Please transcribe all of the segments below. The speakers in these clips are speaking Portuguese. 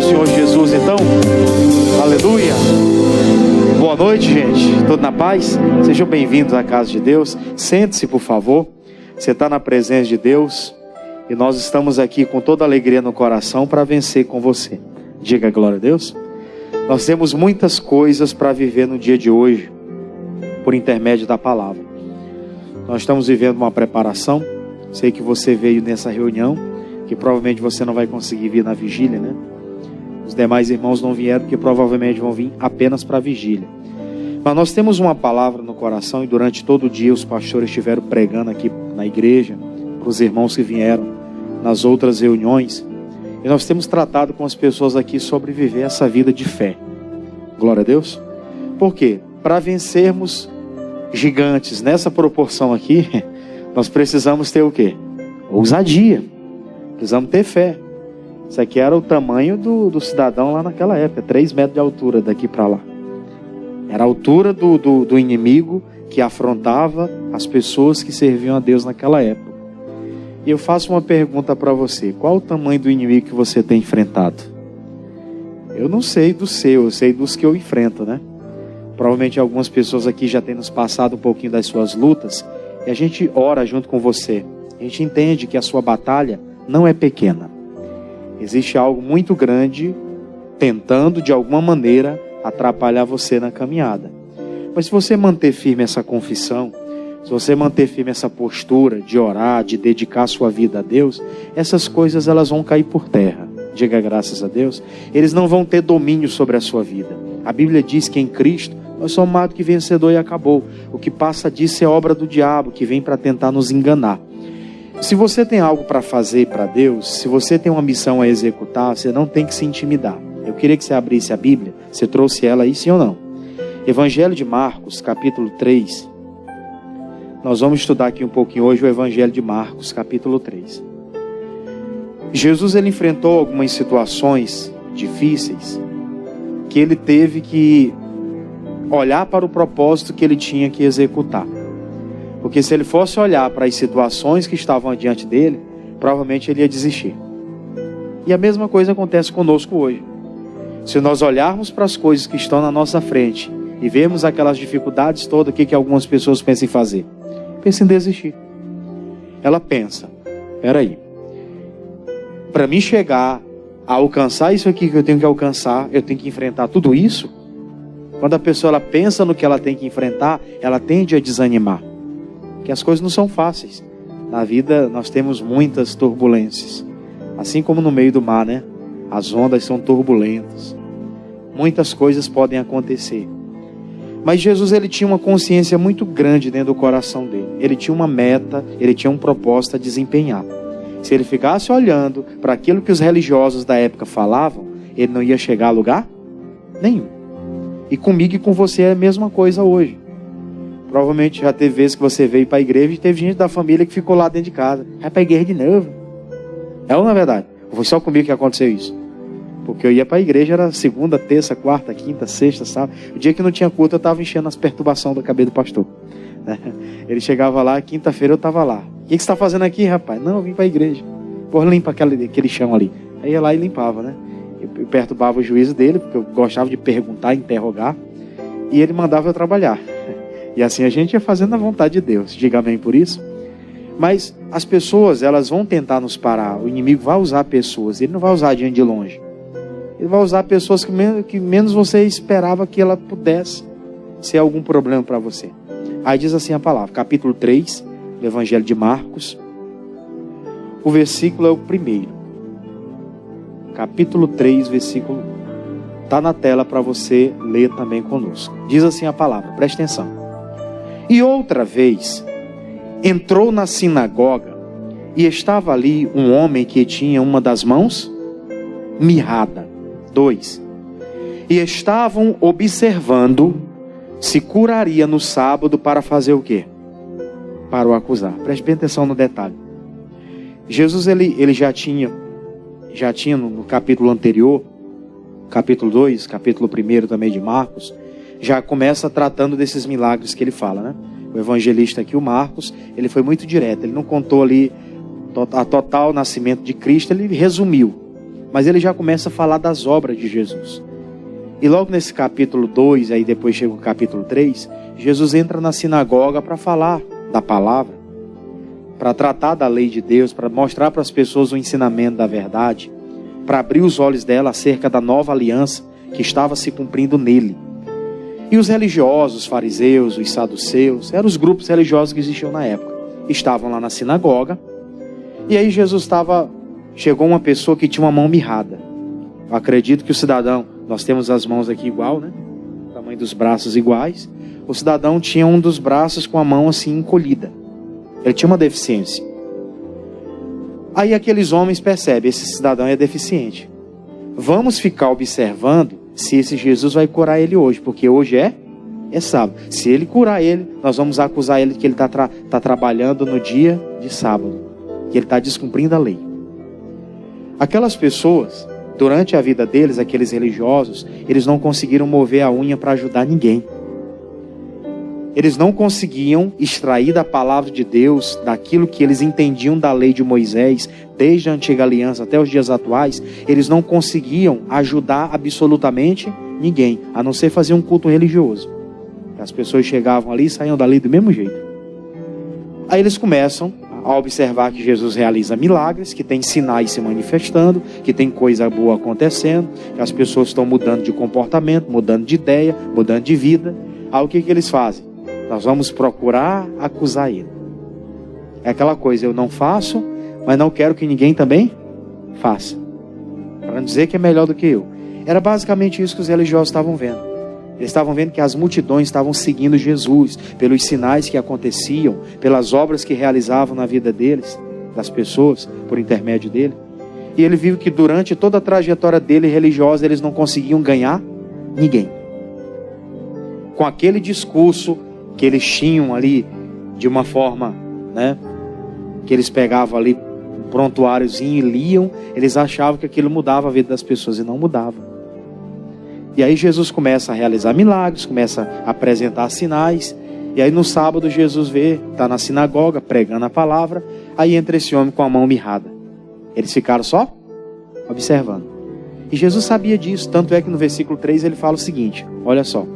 Senhor Jesus, então? Aleluia! Boa noite, gente. Tudo na paz? Sejam bem-vindos à casa de Deus. Sente-se, por favor. Você está na presença de Deus e nós estamos aqui com toda alegria no coração para vencer com você. Diga glória a Deus. Nós temos muitas coisas para viver no dia de hoje, por intermédio da palavra. Nós estamos vivendo uma preparação. Sei que você veio nessa reunião, que provavelmente você não vai conseguir vir na vigília, né? Os demais irmãos não vieram, porque provavelmente vão vir apenas para a vigília. Mas nós temos uma palavra no coração, e durante todo o dia os pastores estiveram pregando aqui na igreja, para os irmãos que vieram nas outras reuniões. E nós temos tratado com as pessoas aqui sobre viver essa vida de fé. Glória a Deus. Por quê? Para vencermos gigantes nessa proporção aqui, nós precisamos ter o quê? Ousadia. Precisamos ter fé. Isso aqui era o tamanho do cidadão lá naquela época, 3 metros de altura daqui para lá. Era a altura do inimigo que afrontava as pessoas que serviam a Deus naquela época. E eu faço uma pergunta para você: qual o tamanho do inimigo que você tem enfrentado? Eu não sei do seu, eu sei dos que eu enfrento, né? Provavelmente algumas pessoas aqui já têm nos passado um pouquinho das suas lutas, e a gente ora junto com você. A gente entende que a sua batalha não é pequena. Existe algo muito grande tentando de alguma maneira atrapalhar você na caminhada. Mas se você manter firme essa confissão, se você manter firme essa postura de orar, de dedicar sua vida a Deus, essas coisas elas vão cair por terra. Diga graças a Deus. Eles não vão ter domínio sobre a sua vida. A Bíblia diz que em Cristo nós somos mais do que vencedor e acabou. O que passa disso é obra do diabo, que vem para tentar nos enganar. Se você tem algo para fazer para Deus, se você tem uma missão a executar, você não tem que se intimidar. Eu queria que você abrisse a Bíblia. Você trouxe ela aí, sim ou não? Evangelho de Marcos, capítulo 3. Nós vamos estudar aqui um pouquinho hoje o Evangelho de Marcos, capítulo 3. Jesus, ele enfrentou algumas situações difíceis que ele teve que olhar para o propósito que ele tinha que executar. Porque se ele fosse olhar para as situações que estavam diante dele, provavelmente ele ia desistir. E a mesma coisa acontece conosco hoje. Se nós olharmos para as coisas que estão na nossa frente e vermos aquelas dificuldades todas, o que algumas pessoas pensam em fazer? Pensam em desistir. Ela pensa: peraí, para mim chegar a alcançar isso aqui que eu tenho que alcançar, eu tenho que enfrentar tudo isso? Quando a pessoa ela pensa no que ela tem que enfrentar, ela tende a desanimar. Porque as coisas não são fáceis. Na vida nós temos muitas turbulências. Assim como no meio do mar, né? As ondas são turbulentas. Muitas coisas podem acontecer. Mas Jesus, ele tinha uma consciência muito grande dentro do coração dele. Ele tinha uma meta, ele tinha um propósito a desempenhar. Se ele ficasse olhando para aquilo que os religiosos da época falavam, ele não ia chegar a lugar nenhum. E comigo e com você é a mesma coisa hoje. Provavelmente já teve vezes que você veio para a igreja e teve gente da família que ficou lá dentro de casa. Vai para a igreja de novo. É ou não é verdade? Ou foi só comigo que aconteceu isso? Porque eu ia para a igreja, era segunda, terça, quarta, quinta, sexta, sábado. O dia que não tinha culto, eu estava enchendo as perturbações da cabeça do pastor. Ele chegava lá, quinta-feira eu estava lá. O que você está fazendo aqui, rapaz? Não, eu vim para a igreja. Pô, limpa aquele chão ali. Aí ia lá e limpava, né? Eu perturbava o juízo dele, porque eu gostava de perguntar, interrogar. E ele mandava eu trabalhar. E assim a gente ia fazendo a vontade de Deus. Diga amém por isso. Mas as pessoas, elas vão tentar nos parar. O inimigo vai usar pessoas. Ele não vai usar de longe. Ele vai usar pessoas que menos você esperava que ela pudesse ser algum problema para você. Aí diz assim a palavra, capítulo 3 do Evangelho de Marcos. O versículo é o primeiro. Capítulo 3, versículo 1. Está na tela para você ler também conosco. Diz assim a palavra, preste atenção. E outra vez, entrou na sinagoga e estava ali um homem que tinha uma das mãos mirrada. 2. E estavam observando se curaria no sábado para fazer o quê? Para o acusar. Preste bem atenção no detalhe. Jesus, ele já tinha no capítulo anterior, capítulo 2, capítulo 1 também de Marcos, já começa tratando desses milagres que ele fala, né? O evangelista aqui, o Marcos, ele foi muito direto, ele não contou ali a total nascimento de Cristo, ele resumiu. mas ele já começa a falar das obras de Jesus. E logo nesse capítulo 2, aí depois chega o capítulo 3, Jesus entra na sinagoga para falar da palavra, para tratar da lei de Deus, para mostrar para as pessoas o ensinamento da verdade, para abrir os olhos dela acerca da nova aliança que estava se cumprindo nele. E os religiosos, os fariseus, os saduceus, eram os grupos religiosos que existiam na época, estavam lá na sinagoga. E aí chegou uma pessoa que tinha uma mão mirrada. Eu acredito que o cidadão, nós temos as mãos aqui igual, né? O tamanho dos braços iguais. O cidadão tinha um dos braços com a mão assim encolhida. Ele tinha uma deficiência. Aí aqueles homens percebem, esse cidadão é deficiente. Vamos ficar observando se esse Jesus vai curar ele hoje, porque hoje é sábado. Se ele curar ele, nós vamos acusar ele de que ele está trabalhando no dia de sábado, que ele está descumprindo a lei. Aquelas pessoas, durante a vida deles, aqueles religiosos, eles não conseguiram mover a unha para ajudar ninguém. Eles não conseguiam extrair da palavra de Deus, daquilo que eles entendiam da lei de Moisés, desde a antiga aliança até os dias atuais, eles não conseguiam ajudar absolutamente ninguém, a não ser fazer um culto religioso. As pessoas chegavam ali e saíam dali do mesmo jeito. Aí eles começam a observar que Jesus realiza milagres, que tem sinais se manifestando, que tem coisa boa acontecendo, que as pessoas estão mudando de comportamento, mudando de ideia, mudando de vida. Aí o que eles fazem? Nós vamos procurar acusar ele. É aquela coisa, eu não faço, mas não quero que ninguém também faça, para não dizer que é melhor do que eu. Era basicamente isso que os religiosos estavam vendo. Eles estavam vendo que as multidões estavam seguindo Jesus, pelos sinais que aconteciam, pelas obras que realizavam na vida deles, das pessoas, por intermédio dele. E ele viu que durante toda a trajetória dele religiosa, eles não conseguiam ganhar ninguém. Com aquele discurso que eles tinham ali, de uma forma, né, que eles pegavam ali um prontuáriozinho e liam, eles achavam que aquilo mudava a vida das pessoas, e não mudava. E aí Jesus começa a realizar milagres, começa a apresentar sinais, e aí no sábado Jesus está na sinagoga, pregando a palavra, aí entra esse homem com a mão mirrada. Eles ficaram só observando. E Jesus sabia disso, tanto é que no versículo 3 ele fala o seguinte, olha só.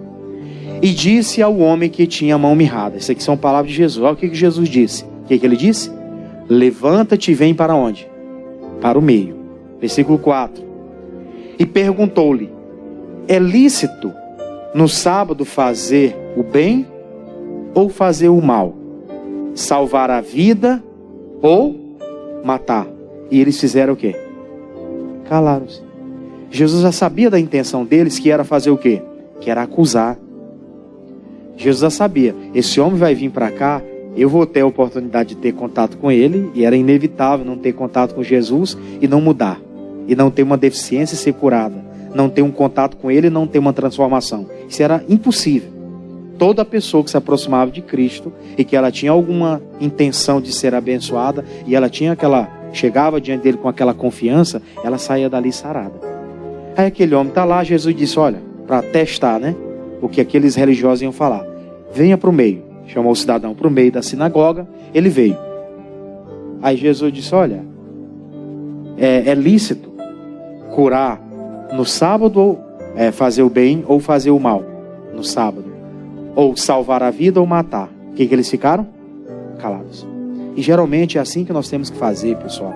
E disse ao homem que tinha a mão mirrada. Isso aqui são palavras de Jesus. Olha o que Jesus disse. O que ele disse? Levanta-te e vem para onde? Para o meio. Versículo 4. E perguntou-lhe: é lícito no sábado fazer o bem ou fazer o mal? Salvar a vida ou matar? E eles fizeram o quê? Calaram-se. Jesus já sabia da intenção deles, que era fazer o quê? Que era acusar. Jesus já sabia, esse homem vai vir para cá, eu vou ter a oportunidade de ter contato com ele, e era inevitável não ter contato com Jesus e não mudar, e não ter uma deficiência e ser curada, não ter um contato com ele e não ter uma transformação. Isso era impossível. Toda pessoa que se aproximava de Cristo e que ela tinha alguma intenção de ser abençoada, e ela chegava diante dele com aquela confiança, ela saía dali sarada. Aí aquele homem está lá, Jesus disse, olha, para testar, né? O que aqueles religiosos iam falar. Venha para o meio. Chamou o cidadão para o meio da sinagoga. Ele veio. Aí Jesus disse, olha, é lícito curar no sábado, ou fazer o bem ou fazer o mal no sábado, ou salvar a vida ou matar. O que eles ficaram? Calados. E geralmente é assim que nós temos que fazer, pessoal.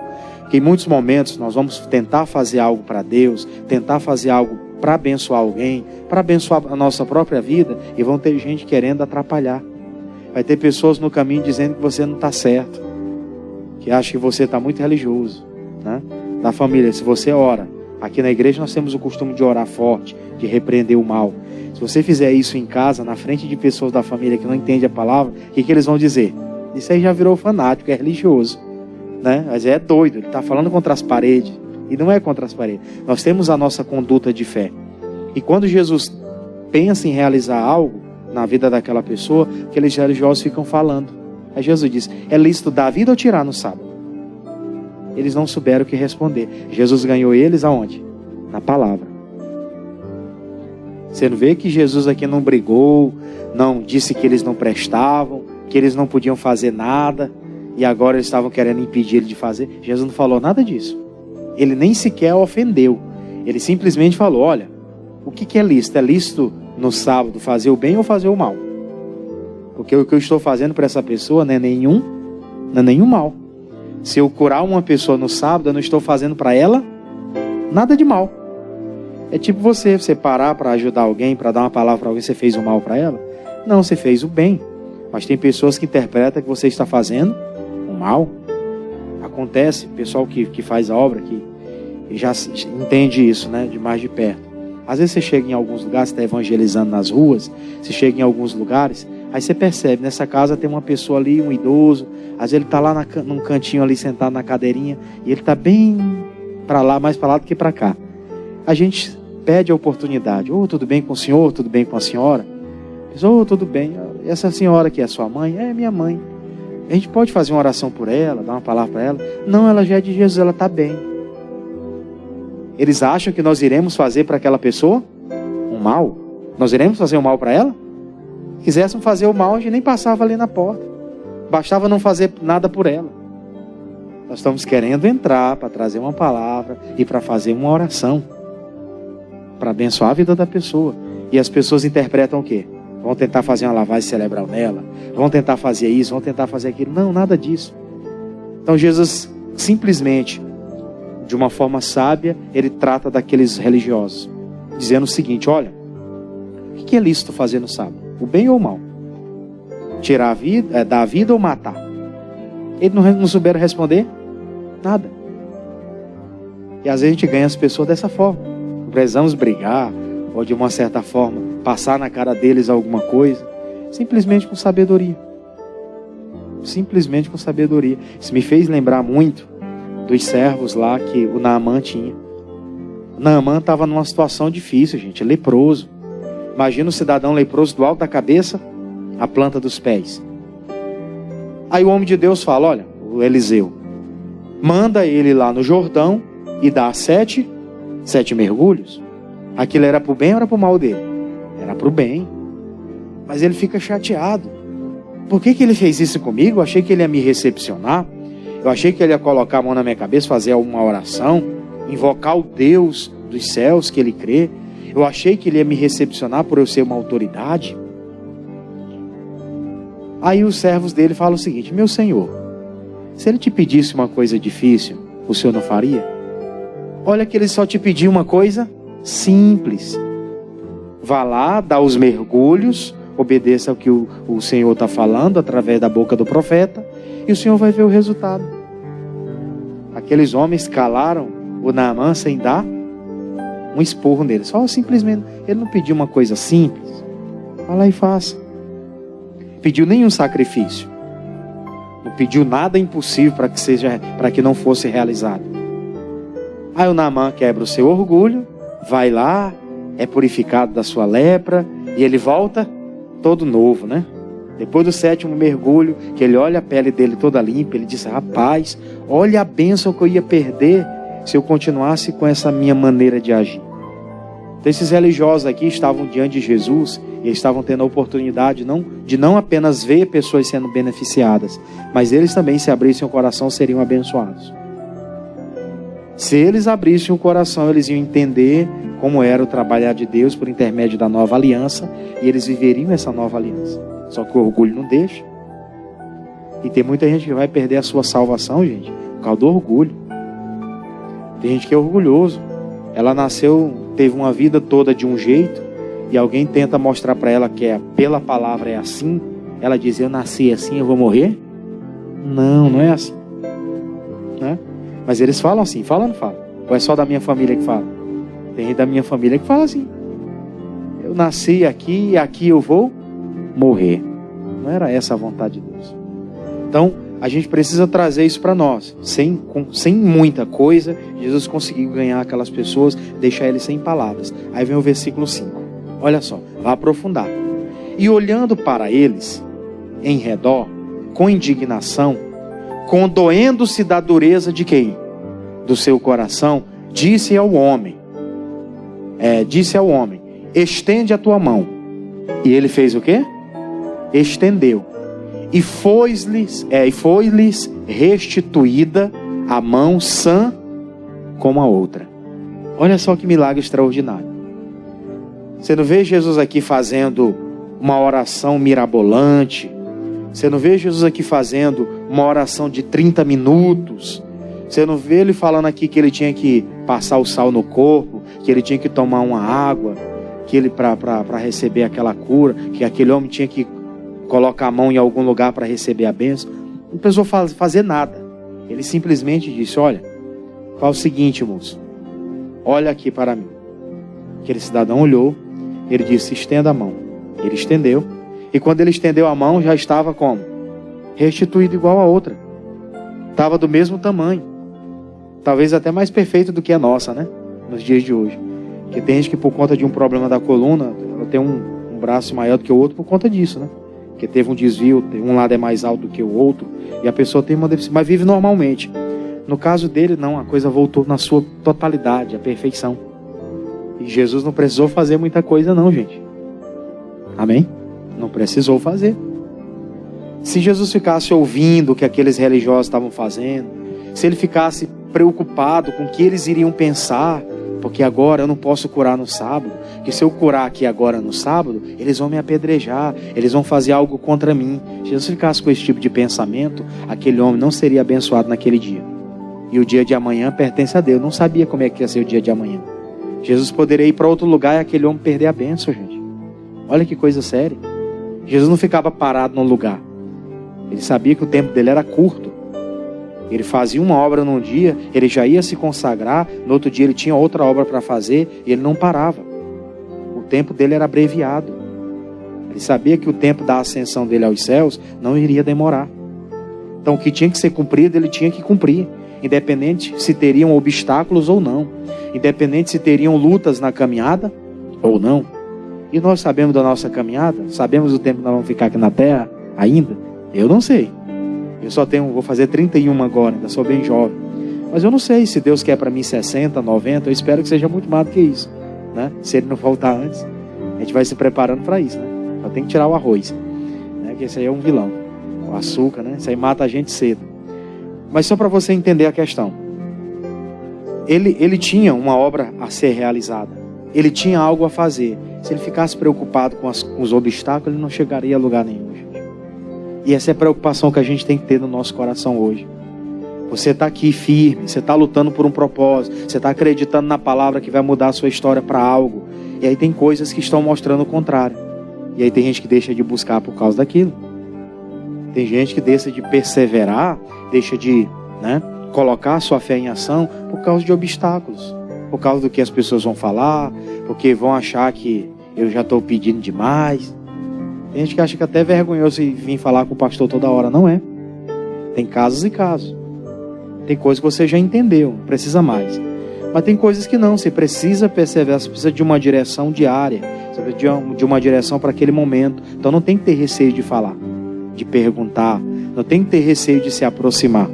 Que em muitos momentos nós vamos tentar fazer algo para Deus, tentar fazer algo para abençoar alguém, para abençoar a nossa própria vida, e vão ter gente querendo atrapalhar. Vai ter pessoas no caminho dizendo que você não está certo, que acha que você está muito religioso, né? Na família, se você ora, aqui na igreja nós temos o costume de orar forte, de repreender o mal. Se você fizer isso em casa, na frente de pessoas da família que não entendem a palavra, o que eles vão dizer? Isso aí já virou fanático, é religioso, né? Mas é doido, ele está falando contra as paredes. E não é contra as paredes. Nós temos a nossa conduta de fé. E quando Jesus pensa em realizar algo na vida daquela pessoa, aqueles religiosos ficam falando. Aí Jesus diz, é lícito dar vida ou tirar no sábado? Eles não souberam o que responder. Jesus ganhou eles aonde? Na palavra. Você não vê que Jesus aqui não brigou, não disse que eles não prestavam, que eles não podiam fazer nada, e agora eles estavam querendo impedir ele de fazer. Jesus não falou nada disso. Ele nem sequer ofendeu. Ele simplesmente falou, olha, o que é lícito? É lícito no sábado fazer o bem ou fazer o mal? Porque o que eu estou fazendo para essa pessoa não é nenhum mal. Se eu curar uma pessoa no sábado, eu não estou fazendo para ela nada de mal. É tipo você parar para ajudar alguém, para dar uma palavra para alguém, você fez o mal para ela? Não, você fez o bem. Mas tem pessoas que interpretam que você está fazendo o mal. Acontece, pessoal que faz a obra, que já entende isso, né, de mais de perto. Às vezes você chega em alguns lugares, você está evangelizando nas ruas, você chega em alguns lugares, aí você percebe, nessa casa tem uma pessoa ali, um idoso, às vezes ele está lá num cantinho ali, sentado na cadeirinha, e ele está bem para lá, mais para lá do que para cá. A gente pede a oportunidade, tudo bem com o senhor, tudo bem com a senhora? Diz, tudo bem, essa senhora que é sua mãe? É minha mãe. A gente pode fazer uma oração por ela, dar uma palavra para ela? Não, ela já é de Jesus, ela está bem. Eles acham que nós iremos fazer para aquela pessoa um mal? Nós iremos fazer um mal para ela? Se quiséssemos fazer o mal, a gente nem passava ali na porta. Bastava não fazer nada por ela. Nós estamos querendo entrar para trazer uma palavra e para fazer uma oração, para abençoar a vida da pessoa. E as pessoas interpretam o quê? Vão tentar fazer uma lavagem cerebral nela, vão tentar fazer isso, vão tentar fazer aquilo. Não, nada disso. Então Jesus simplesmente, de uma forma sábia, ele trata daqueles religiosos, dizendo o seguinte, olha, o que é lícito fazer no sábado? O bem ou o mal? Tirar a vida, dar a vida ou matar? Eles não souberam responder nada. E às vezes a gente ganha as pessoas dessa forma. Não precisamos brigar, ou de uma certa forma, passar na cara deles alguma coisa. Simplesmente com sabedoria. Simplesmente com sabedoria. Isso me fez lembrar muito dos servos lá que o Naamã tinha. O Naamã estava numa situação difícil, gente, leproso. Imagina o cidadão leproso do alto da cabeça à planta dos pés. Aí o homem de Deus fala, olha, o Eliseu, manda ele lá no Jordão e dá 7 mergulhos. Aquilo era para o bem ou era para o mal dele? Era para o bem. Mas ele fica chateado. Por que ele fez isso comigo? Eu achei que ele ia me recepcionar. Eu achei que ele ia colocar a mão na minha cabeça, fazer uma oração, invocar o Deus dos céus que ele crê. Eu achei que ele ia me recepcionar por eu ser uma autoridade. Aí os servos dele falam o seguinte, meu senhor, se ele te pedisse uma coisa difícil, o senhor não faria? Olha que ele só te pediu uma coisa simples. Vá lá, dá os mergulhos, obedeça ao que o Senhor está falando através da boca do profeta, e o Senhor vai ver o resultado. Aqueles homens calaram o Naamã sem dar um esporro nele. Só simplesmente, ele não pediu uma coisa simples. Vá lá e faça. Pediu nenhum sacrifício. Não pediu nada impossível para que não fosse realizado. Aí o Naamã quebra o seu orgulho, vai lá, é purificado da sua lepra, e ele volta todo novo, né? Depois do 7º mergulho, que ele olha a pele dele toda limpa, ele diz, rapaz, olha a bênção que eu ia perder se eu continuasse com essa minha maneira de agir. Então, esses religiosos aqui estavam diante de Jesus e estavam tendo a oportunidade de não apenas ver pessoas sendo beneficiadas, mas eles também, se abrissem o coração, seriam abençoados. Se eles abrissem o coração, eles iam entender como era o trabalhar de Deus por intermédio da nova aliança, e eles viveriam essa nova aliança. Só que o orgulho não deixa. E tem muita gente que vai perder a sua salvação, gente, por causa do orgulho. Tem gente que é orgulhoso. Ela nasceu, teve uma vida toda de um jeito, e alguém tenta mostrar para ela que pela palavra é assim. Ela diz, eu nasci assim, eu vou morrer? Não, não é assim, né? Mas eles falam assim, fala ou não fala? Ou é só da minha família que fala? Tem gente da minha família que fala assim, eu nasci aqui e aqui eu vou morrer. Não era essa a vontade de Deus. Então, a gente precisa trazer isso para nós. Sem muita coisa, Jesus conseguiu ganhar aquelas pessoas, deixar eles sem palavras. Aí vem o versículo 5. Olha só, vai aprofundar. E olhando para eles, em redor, com indignação, condoendo-se da dureza de quem? Do seu coração, disse ao homem, estende a tua mão. E ele fez o quê? Estendeu. E foi-lhes restituída a mão sã como a outra. Olha só que milagre extraordinário. Você não vê Jesus aqui fazendo uma oração mirabolante. Você não vê Jesus aqui fazendo uma oração de 30 minutos. Você não vê ele falando aqui que ele tinha que passar o sal no corpo, que ele tinha que tomar uma água, que ele para receber aquela cura, que aquele homem tinha que colocar a mão em algum lugar para receber a bênção. Não precisou fazer nada. Ele simplesmente disse: olha, fala o seguinte, moço, olha aqui para mim. Aquele cidadão olhou, ele disse: estenda a mão. Ele estendeu, e quando ele estendeu a mão, já estava como? Restituído igual a outra. Estava do mesmo tamanho. Talvez até mais perfeito do que a nossa, né? Nos dias de hoje. Porque tem gente que por conta de um problema da coluna, ela tem um braço maior do que o outro por conta disso, né? Porque teve um desvio, um lado é mais alto do que o outro, e a pessoa tem uma deficiência, mas vive normalmente. No caso dele, não, a coisa voltou na sua totalidade, a perfeição. E Jesus não precisou fazer muita coisa não, gente. Amém? Não precisou fazer. Se Jesus ficasse ouvindo o que aqueles religiosos estavam fazendo, se ele ficasse preocupado com o que eles iriam pensar, porque agora eu não posso curar no sábado, que se eu curar aqui agora no sábado, eles vão me apedrejar, eles vão fazer algo contra mim. Se Jesus ficasse com esse tipo de pensamento, aquele homem não seria abençoado naquele dia. E o dia de amanhã pertence a Deus. Não sabia como é que ia ser o dia de amanhã. Jesus poderia ir para outro lugar e aquele homem perder a bênção, gente. Olha que coisa séria. Jesus não ficava parado num lugar. Ele sabia que o tempo dele era curto. Ele fazia uma obra num dia, ele já ia se consagrar, no outro dia ele tinha outra obra para fazer, e ele não parava. O tempo dele era abreviado. Ele sabia que o tempo da ascensão dele aos céus não iria demorar. Então o que tinha que ser cumprido, ele tinha que cumprir. Independente se teriam obstáculos ou não. Independente se teriam lutas na caminhada ou não. E nós sabemos da nossa caminhada? Sabemos o tempo que nós vamos ficar aqui na terra ainda? Eu não sei. Eu vou fazer 31 agora, ainda sou bem jovem. Mas eu não sei se Deus quer para mim 60, 90, eu espero que seja muito mais do que isso, né? Se Ele não voltar antes, a gente vai se preparando para isso, né? Só tem que tirar o arroz, né? Porque esse aí é um vilão. O açúcar, né? Isso aí mata a gente cedo. Mas só para você entender a questão. Ele tinha uma obra a ser realizada. Ele tinha algo a fazer. Se ele ficasse preocupado com os obstáculos, ele não chegaria a lugar nenhum, gente. E essa é a preocupação que a gente tem que ter no nosso coração hoje. Você está aqui firme, você está lutando por um propósito, você está acreditando na palavra que vai mudar a sua história para algo. E aí tem coisas que estão mostrando o contrário. E aí tem gente que deixa de buscar por causa daquilo. Tem gente que deixa de perseverar, deixa de, colocar a sua fé em ação por causa de obstáculos. Por causa do que as pessoas vão falar, porque vão achar que eu já estou pedindo demais. Tem gente que acha que até é vergonhoso vir falar com o pastor toda hora. Não é. Tem casos e casos. Tem coisas que você já entendeu, não precisa mais. Mas tem coisas que não, você precisa perseverar, você precisa de uma direção diária, você precisa de uma direção para aquele momento. Então não tem que ter receio de falar, de perguntar, não tem que ter receio de se aproximar.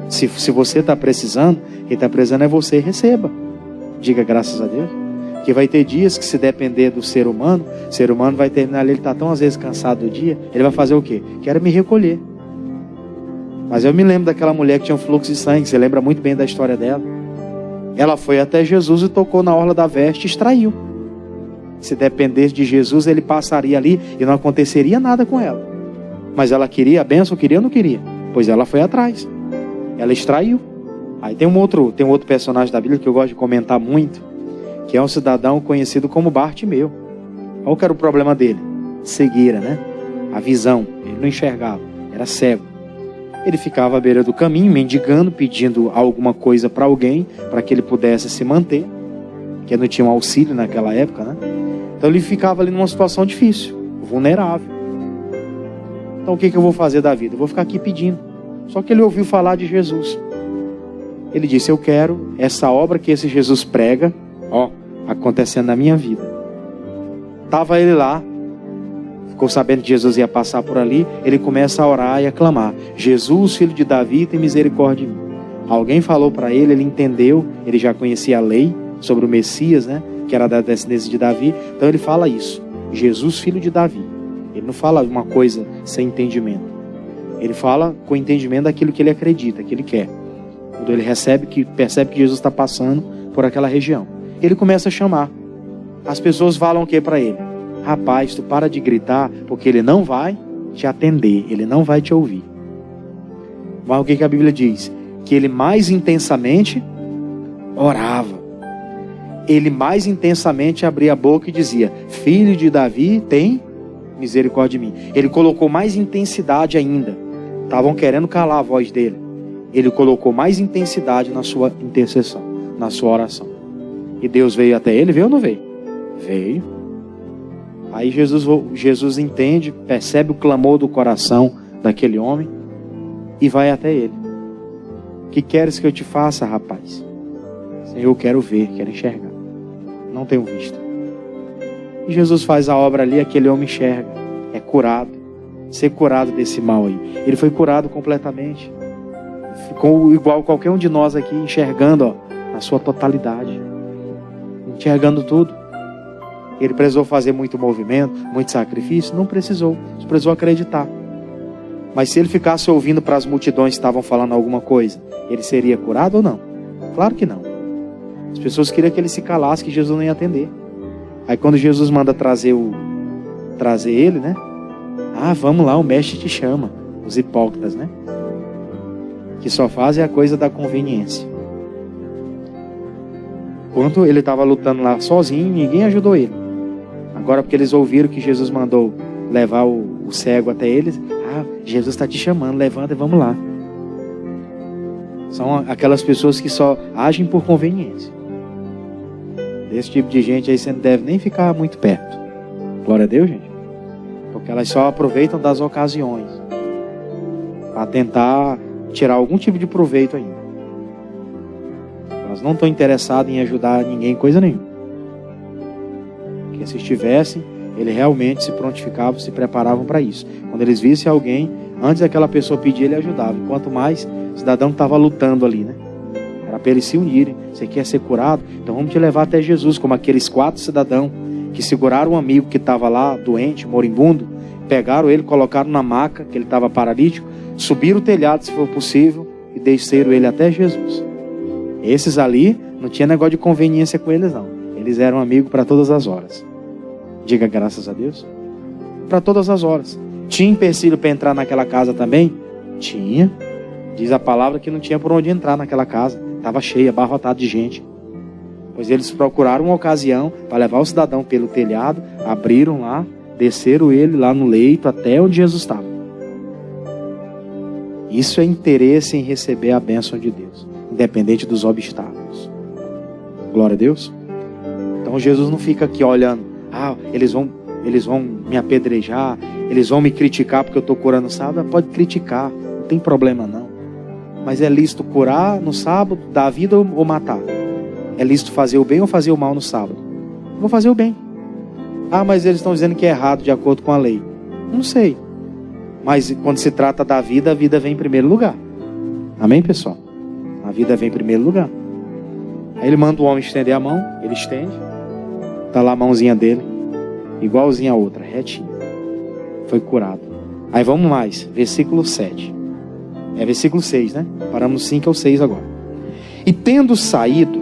Se você está precisando, quem está precisando é você, receba. Diga graças a Deus. Porque vai ter dias que, se depender do ser humano, o ser humano vai terminar ali, ele está tão às vezes cansado do dia, ele vai fazer o quê? Quero me recolher. Mas eu me lembro daquela mulher que tinha um fluxo de sangue, você lembra muito bem da história dela. Ela foi até Jesus e tocou na orla da veste e extraiu. Se dependesse de Jesus, ele passaria ali e não aconteceria nada com ela. Mas ela queria a bênção, queria ou não queria? Pois ela foi atrás. Ela extraiu. Aí tem um outro personagem da Bíblia que eu gosto de comentar muito, que é um cidadão conhecido como Bartimeu. Qual que era o problema dele? Cegueira, né? A visão. Ele não enxergava, era cego. Ele ficava à beira do caminho, mendigando, pedindo alguma coisa para alguém, para que ele pudesse se manter, porque não tinha um auxílio naquela época, né? Então ele ficava ali numa situação difícil, vulnerável. Então o que eu vou fazer da vida? Eu vou ficar aqui pedindo. Só que ele ouviu falar de Jesus. Ele disse: eu quero essa obra que esse Jesus prega, acontecendo na minha vida. Estava ele lá, ficou sabendo que Jesus ia passar por ali, ele começa a orar e a clamar: Jesus, filho de Davi, tem misericórdia de mim. Alguém falou para ele, ele entendeu, ele já conhecia a lei sobre o Messias, né, que era da descendência de Davi. Então ele fala isso: Jesus, filho de Davi. Ele não fala uma coisa sem entendimento. Ele fala com entendimento daquilo que ele acredita, que ele quer. Quando ele percebe que Jesus está passando por aquela região. Ele começa a chamar. As pessoas falam o que para ele? Rapaz, tu para de gritar, porque ele não vai te atender, ele não vai te ouvir. Mas o que a Bíblia diz? Que ele mais intensamente orava. Ele mais intensamente abria a boca e dizia: Filho de Davi, tem misericórdia de mim. Ele colocou mais intensidade ainda. Estavam querendo calar a voz dele. Ele colocou mais intensidade na sua intercessão, na sua oração. E Deus veio até ele, veio ou não veio? Veio. Aí Jesus entende, percebe o clamor do coração daquele homem e vai até ele. Que queres que eu te faça, rapaz? Senhor, eu quero ver, quero enxergar. Não tenho visto. E Jesus faz a obra ali, aquele homem enxerga, é curado, ser curado desse mal aí. Ele foi curado completamente. Ficou igual qualquer um de nós aqui, enxergando, ó, na sua totalidade. Enxergando tudo. Ele precisou fazer muito movimento, muito sacrifício? Não precisou. Só precisou acreditar. Mas se ele ficasse ouvindo para as multidões que estavam falando alguma coisa, ele seria curado ou não? Claro que não. As pessoas queriam que ele se calasse, que Jesus não ia atender. Aí quando Jesus manda trazer ele, né? Ah, vamos lá, o mestre te chama. Os hipócritas, né? Que só fazem a coisa da conveniência. Enquanto ele estava lutando lá sozinho, ninguém ajudou ele. Agora porque eles ouviram que Jesus mandou levar o cego até eles. Ah, Jesus está te chamando, levanta e vamos lá. São aquelas pessoas que só agem por conveniência. Esse tipo de gente aí você não deve nem ficar muito perto. Glória a Deus, gente. Porque elas só aproveitam das ocasiões para tentar tirar algum tipo de proveito ainda. Elas não estão interessadas em ajudar ninguém em coisa nenhuma. Porque se estivessem, eles realmente se prontificavam, se preparavam para isso. Quando eles vissem alguém, antes daquela pessoa pedir, ele ajudava. Enquanto mais, o cidadão estava lutando ali, né? Era para eles se unirem. Você quer ser curado? Então vamos te levar até Jesus, como aqueles 4 cidadãos que seguraram um amigo que estava lá, doente, moribundo, pegaram ele, colocaram na maca, que ele estava paralítico, subiram o telhado, se for possível, e desceram ele até Jesus. Esses ali, não tinha negócio de conveniência com eles, não. Eles eram amigos para todas as horas. Diga graças a Deus. Para todas as horas. Tinha empecilho para entrar naquela casa também? Tinha. Diz a palavra que não tinha por onde entrar naquela casa. Estava cheia, abarrotada de gente. Pois eles procuraram uma ocasião para levar o cidadão pelo telhado, abriram lá, desceram ele lá no leito até onde Jesus estava. Isso é interesse em receber a bênção de Deus, independente dos obstáculos. Glória a Deus. Então Jesus não fica aqui olhando, eles vão me apedrejar, eles vão me criticar porque eu estou curando no sábado. Pode criticar, não tem problema não. Mas é lícito curar no sábado, dar vida ou matar? É lícito fazer o bem ou fazer o mal no sábado? Eu vou fazer o bem. Mas eles estão dizendo que é errado de acordo com a lei. Não sei. Mas quando se trata da vida, a vida vem em primeiro lugar. Amém, pessoal? A vida vem em primeiro lugar. Aí ele manda o homem estender a mão, ele estende. Está lá a mãozinha dele, igualzinha a outra, retinha. Foi curado. Aí vamos mais, versículo 7. É versículo 6, né? Paramos no 5 ao 6 agora. E tendo saído,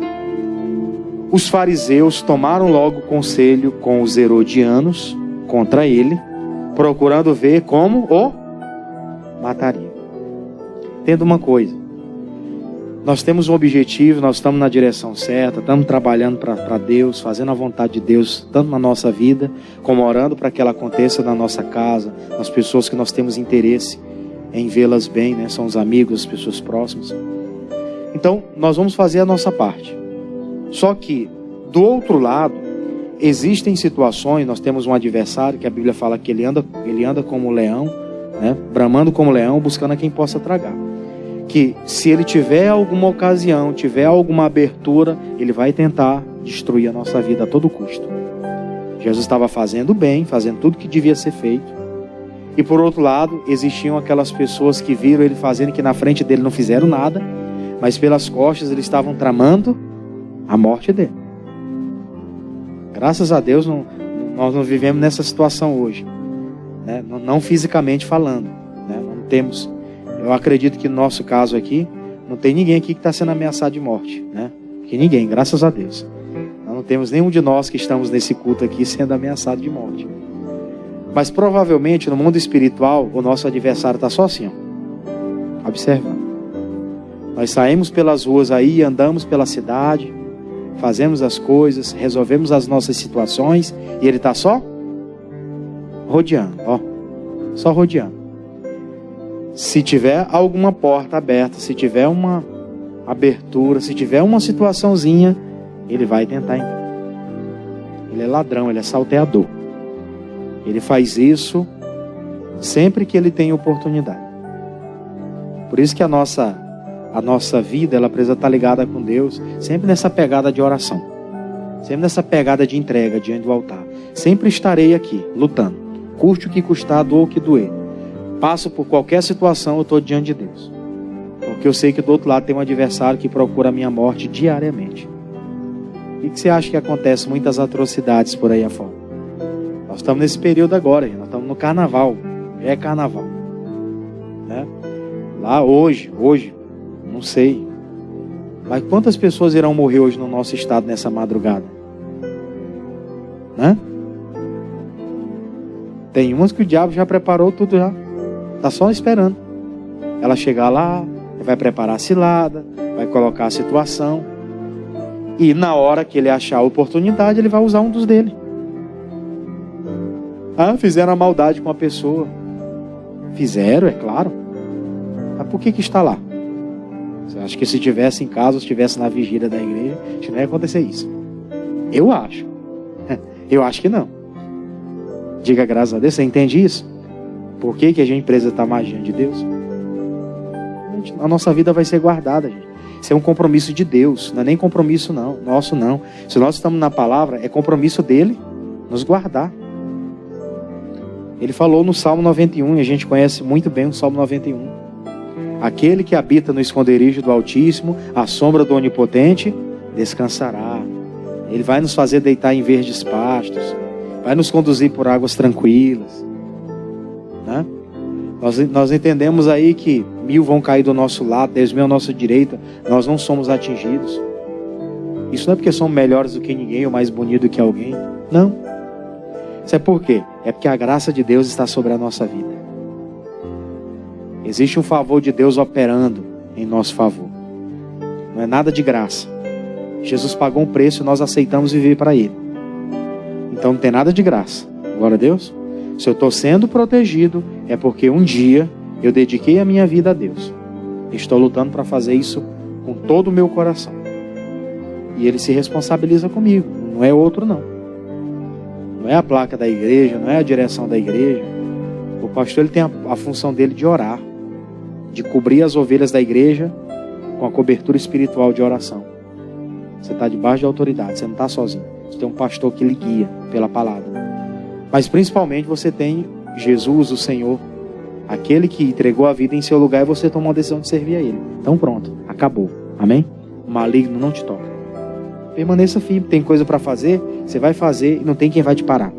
os fariseus tomaram logo conselho com os herodianos contra ele, procurando ver como o matariam. Entenda uma coisa. Nós temos um objetivo, nós estamos na direção certa, estamos trabalhando para Deus, fazendo a vontade de Deus, tanto na nossa vida, como orando para que ela aconteça na nossa casa, nas pessoas que nós temos interesse em vê-las bem, né? São os amigos, as pessoas próximas. Então, nós vamos fazer a nossa parte. Só que, do outro lado, existem situações, nós temos um adversário que a Bíblia fala que ele anda como leão, né? Bramando como leão, buscando a quem possa tragar. Que se ele tiver alguma ocasião, tiver alguma abertura, ele vai tentar destruir a nossa vida a todo custo. Jesus estava fazendo bem, fazendo tudo que devia ser feito. E por outro lado, existiam aquelas pessoas que viram ele fazendo, que na frente dele não fizeram nada, mas pelas costas eles estavam tramando a morte dele. Graças a Deus nós não vivemos nessa situação hoje, né? Não fisicamente falando, né? Não temos. Eu acredito que no nosso caso aqui, não tem ninguém aqui que está sendo ameaçado de morte, né? Que ninguém, graças a Deus. Nós não temos nenhum de nós que estamos nesse culto aqui sendo ameaçado de morte. Mas provavelmente no mundo espiritual, o nosso adversário está só assim, ó, observando. Nós saímos pelas ruas aí, andamos pela cidade, fazemos as coisas, resolvemos as nossas situações, e ele está só rodeando, ó, só rodeando. Se tiver alguma porta aberta, se tiver uma abertura, se tiver uma situaçãozinha, ele vai tentar entrar. Ele é ladrão, ele é salteador. Ele faz isso sempre que ele tem oportunidade. Por isso que a nossa vida, ela precisa estar ligada com Deus, sempre nessa pegada de oração, sempre nessa pegada de entrega diante do altar. Sempre estarei aqui, lutando, custe o que custar, doa o que doer. Passo por qualquer situação, eu estou diante de Deus, porque eu sei que do outro lado tem um adversário que procura a minha morte diariamente. O que você acha que acontece? Muitas atrocidades por aí afora. Nós estamos nesse período agora, nós estamos no carnaval, é carnaval, né? Lá hoje, não sei, mas quantas pessoas irão morrer hoje no nosso estado nessa madrugada, né? Tem umas que o diabo já preparou tudo, já está só esperando ela chegar lá, vai preparar a cilada, vai colocar a situação, e na hora que ele achar a oportunidade, ele vai usar um dos dele. Fizeram a maldade com a pessoa. Fizeram, é claro. Mas por que está lá? Você acha que se estivesse em casa, ou estivesse na vigília da igreja, acho que não ia acontecer isso? Eu acho. Eu acho que não. Diga graças a Deus. Você entende isso? Por que a gente precisa estar mais diante de Deus? A nossa vida vai ser guardada, gente. Isso é um compromisso de Deus. Não é nem compromisso não, nosso não. Se nós estamos na palavra, é compromisso dele nos guardar. Ele falou no Salmo 91, e a gente conhece muito bem o Salmo 91. Aquele que habita no esconderijo do Altíssimo, à sombra do Onipotente, descansará. Ele vai nos fazer deitar em verdes pastos, vai nos conduzir por águas tranquilas, né? Nós entendemos aí que 1000 vão cair do nosso lado, 10.000 à nossa direita, nós não somos atingidos. Isso não é porque somos melhores do que ninguém ou mais bonitos do que alguém, não. Isso é por quê? É porque a graça de Deus está sobre a nossa vida. Existe um favor de Deus operando em nosso favor. Não é nada de graça. Jesus pagou um preço e nós aceitamos viver para Ele. Então não tem nada de graça. Glória a Deus. Se eu estou sendo protegido, é porque um dia eu dediquei a minha vida a Deus. Estou lutando para fazer isso com todo o meu coração. E Ele se responsabiliza comigo. Não é outro não. Não é a placa da igreja, não é a direção da igreja. O pastor ele tem a função dele de orar, de cobrir as ovelhas da igreja com a cobertura espiritual de oração. Você está debaixo de autoridade, você não está sozinho. Você tem um pastor que lhe guia pela palavra. Mas principalmente você tem Jesus, o Senhor, aquele que entregou a vida em seu lugar, e você tomou a decisão de servir a Ele. Então pronto, acabou. Amém? O maligno não te toca. Permaneça firme, tem coisa para fazer, você vai fazer e não tem quem vai te parar.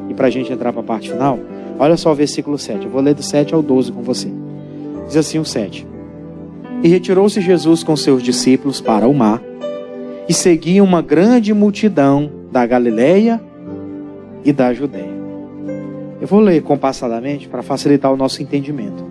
E para a gente entrar para a parte final, olha só o versículo 7. Eu vou ler do 7 ao 12 com você. Diz assim o 7. E retirou-se Jesus com seus discípulos para o mar, e seguia uma grande multidão da Galileia e da Judeia. Eu vou ler compassadamente para facilitar o nosso entendimento.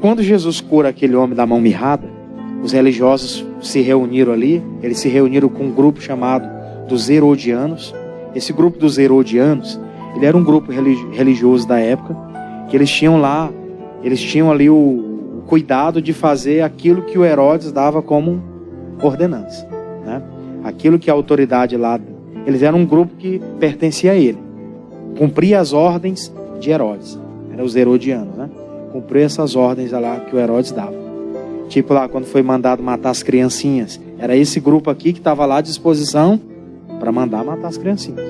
Quando Jesus cura aquele homem da mão mirrada, os religiosos se reuniram ali. Eles se reuniram com um grupo chamado dos Herodianos. Esse grupo dos Herodianos, ele era um grupo religioso da época, que eles tinham ali o cuidado de fazer aquilo que o Herodes dava como ordenança, né? Aquilo que a autoridade lá, eles eram um grupo que pertencia a ele, cumpria as ordens de Herodes, eram os Herodianos, né? Cumpria essas ordens lá que o Herodes dava. Tipo lá, quando foi mandado matar as criancinhas, era esse grupo aqui que estava lá à disposição para mandar matar as criancinhas.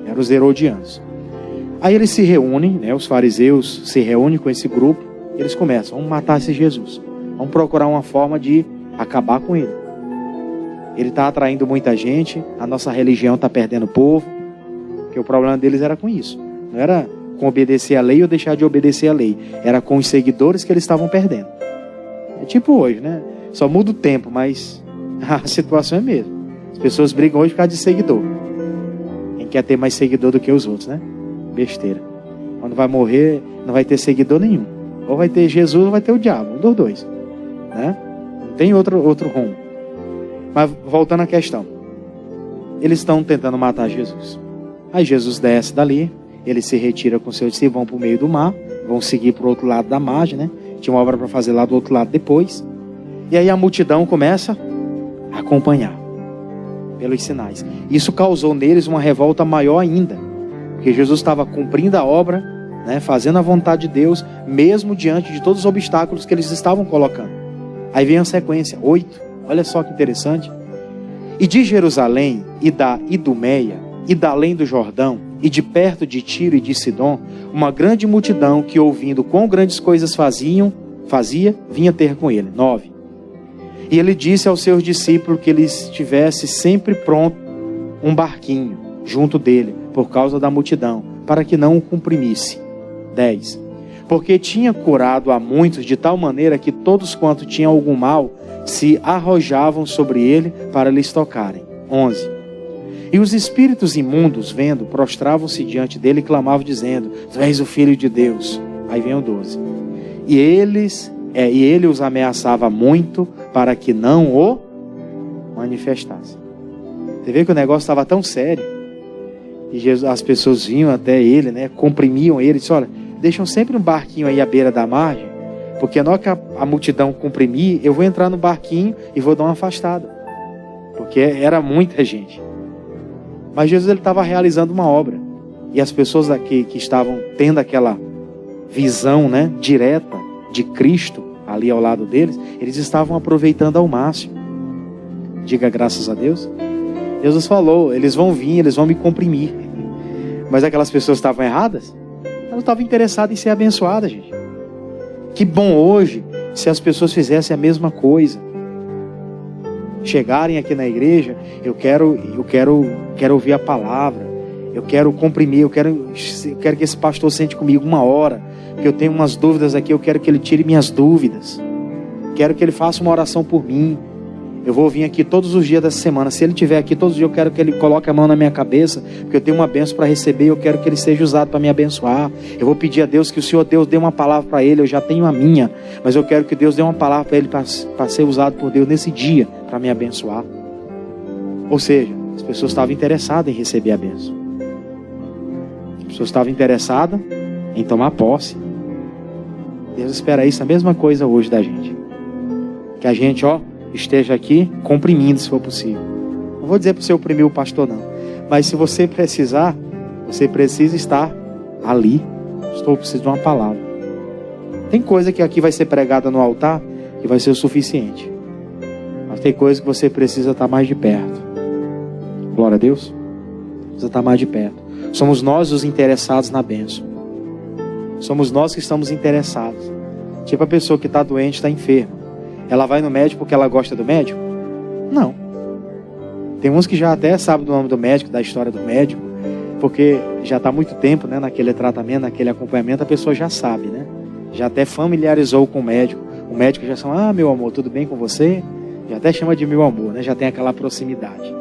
Eram os Herodianos. Aí eles se reúnem, né, os fariseus se reúnem com esse grupo, e eles começam, vamos matar esse Jesus. Vamos procurar uma forma de acabar com ele. Ele está atraindo muita gente, a nossa religião está perdendo o povo, porque o problema deles era com isso. Não era com obedecer a lei ou deixar de obedecer a lei. Era com os seguidores que eles estavam perdendo. É tipo hoje, né? Só muda o tempo, mas a situação é a mesma. As pessoas brigam hoje por causa de seguidor. Quem quer ter mais seguidor do que os outros, né? Besteira. Quando vai morrer, não vai ter seguidor nenhum. Ou vai ter Jesus ou vai ter o diabo, um dos dois, né? Não tem outro rumo. Mas voltando à questão. Eles estão tentando matar Jesus. Aí Jesus desce dali, ele se retira com seus discípulos, vão para o meio do mar, vão seguir para o outro lado da margem, né? Tinha uma obra para fazer lá do outro lado depois. E aí a multidão começa a acompanhar pelos sinais. Isso causou neles uma revolta maior ainda, porque Jesus estava cumprindo a obra, né? Fazendo a vontade de Deus, mesmo diante de todos os obstáculos que eles estavam colocando. Aí vem a sequência, 8. Olha só que interessante. E de Jerusalém, e da Idumeia, e da além do Jordão, e de perto de Tiro e de Sidom, uma grande multidão que, ouvindo quão grandes coisas fazia, vinha ter com ele. 9. E ele disse aos seus discípulos que eles tivesse sempre pronto um barquinho junto dele, por causa da multidão, para que não o comprimisse. 10. Porque tinha curado a muitos de tal maneira que todos quanto tinham algum mal se arrojavam sobre ele para lhes tocarem. 11. E os espíritos imundos, vendo, prostravam-se diante dele e clamavam, dizendo: Tu és o Filho de Deus. Aí vem o 12. E ele os ameaçava muito para que não o manifestassem. Você vê que o negócio estava tão sério. E as pessoas vinham até ele, né? Comprimiam ele. Disse: olha, deixam sempre um barquinho aí à beira da margem, porque na hora que a multidão comprimir, eu vou entrar no barquinho e vou dar uma afastada. Porque era muita gente. Mas Jesus estava realizando uma obra. E as pessoas aqui que estavam tendo aquela visão, né, direta de Cristo ali ao lado deles, eles estavam aproveitando ao máximo. Diga graças a Deus. Jesus falou: eles vão vir, eles vão me comprimir. Mas aquelas pessoas estavam erradas? Elas estavam interessadas em ser abençoadas, gente. Que bom hoje se as pessoas fizessem a mesma coisa. Chegarem aqui na igreja, eu quero ouvir a palavra, eu quero comprimir, eu quero que esse pastor sente comigo 1 hora, porque eu tenho umas dúvidas aqui, eu quero que ele tire minhas dúvidas, quero que ele faça uma oração por mim. Eu vou vir aqui todos os dias dessa semana. Se ele estiver aqui todos os dias, eu quero que ele coloque a mão na minha cabeça, porque eu tenho uma bênção para receber, eu quero que ele seja usado para me abençoar. Eu vou pedir a Deus que o Senhor Deus dê uma palavra para ele, eu já tenho a minha, mas eu quero que Deus dê uma palavra para ele, para ser usado por Deus nesse dia, para me abençoar. Ou seja, as pessoas estavam interessadas em receber a bênção. As pessoas estavam interessadas em tomar posse. Deus espera isso, a mesma coisa hoje da gente. Que a gente, esteja aqui comprimindo, se for possível. Não vou dizer para você oprimir o pastor, não. Mas se você precisar, você precisa estar ali. Estou precisando de uma palavra. Tem coisa que aqui vai ser pregada no altar que vai ser o suficiente. Mas tem coisa que você precisa estar mais de perto. Glória a Deus. Precisa estar mais de perto. Somos nós os interessados na bênção. Somos nós que estamos interessados. Tipo a pessoa que está doente, está enferma. Ela vai no médico porque ela gosta do médico? Não. Tem uns que já até sabem do nome do médico, da história do médico, porque já está há muito tempo, né, naquele tratamento, naquele acompanhamento, a pessoa já sabe, né? Já até familiarizou com o médico. O médico já fala: meu amor, tudo bem com você? Já até chama de meu amor, né? Já tem aquela proximidade.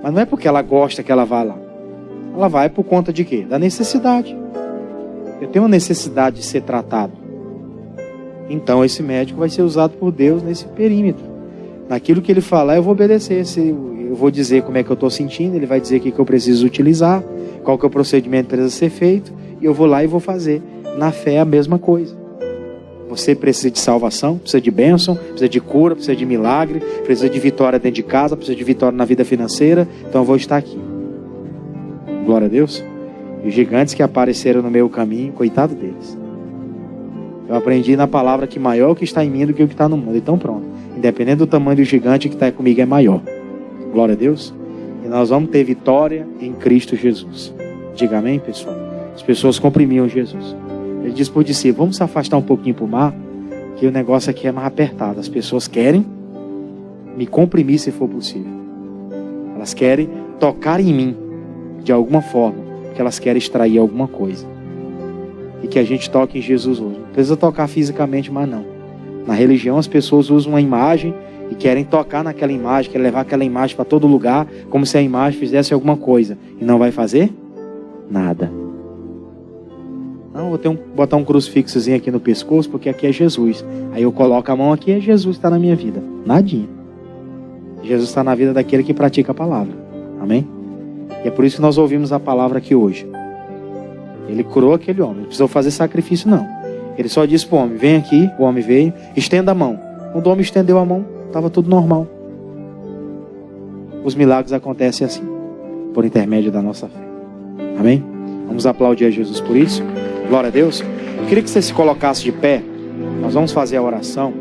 Mas não é porque ela gosta que ela vai lá. Ela vai por conta de quê? Da necessidade. Eu tenho uma necessidade de ser tratado. Então esse médico vai ser usado por Deus nesse perímetro. Naquilo que ele falar, eu vou obedecer. Eu vou dizer como é que eu estou sentindo, ele vai dizer o que eu preciso utilizar, qual que é o procedimento que precisa ser feito, e eu vou lá e vou fazer. Na fé é a mesma coisa. Você precisa de salvação, precisa de bênção, precisa de cura, precisa de milagre, precisa de vitória dentro de casa, precisa de vitória na vida financeira. Então eu vou estar aqui. Glória a Deus. E os gigantes que apareceram no meu caminho, coitado deles. Eu aprendi na palavra que maior é o que está em mim do que o que está no mundo. Então pronto. Independente do tamanho do gigante, que está comigo é maior. Glória a Deus. E nós vamos ter vitória em Cristo Jesus. Diga amém, pessoal. As pessoas comprimiam Jesus. Ele disse por discípulos: vamos se afastar um pouquinho para o mar, que o negócio aqui é mais apertado. As pessoas querem me comprimir se for possível. Elas querem tocar em mim de alguma forma, porque elas querem extrair alguma coisa. E que a gente toque em Jesus hoje. Não precisa tocar fisicamente, mas não. Na religião as pessoas usam uma imagem e querem tocar naquela imagem, querem levar aquela imagem para todo lugar, como se a imagem fizesse alguma coisa. E não vai fazer nada. Não, vou botar um crucifixozinho aqui no pescoço, porque aqui é Jesus. Aí eu coloco a mão aqui e Jesus está na minha vida. Nadinha. Jesus está na vida daquele que pratica a palavra. Amém? E é por isso que nós ouvimos a palavra aqui hoje. Ele curou aquele homem. Não precisou fazer sacrifício, não. Ele só disse para o homem, vem aqui. O homem veio, estenda a mão. Quando o homem estendeu a mão, estava tudo normal. Os milagres acontecem assim, por intermédio da nossa fé. Amém? Vamos aplaudir a Jesus por isso. Glória a Deus. Eu queria que você se colocasse de pé. Nós vamos fazer a oração.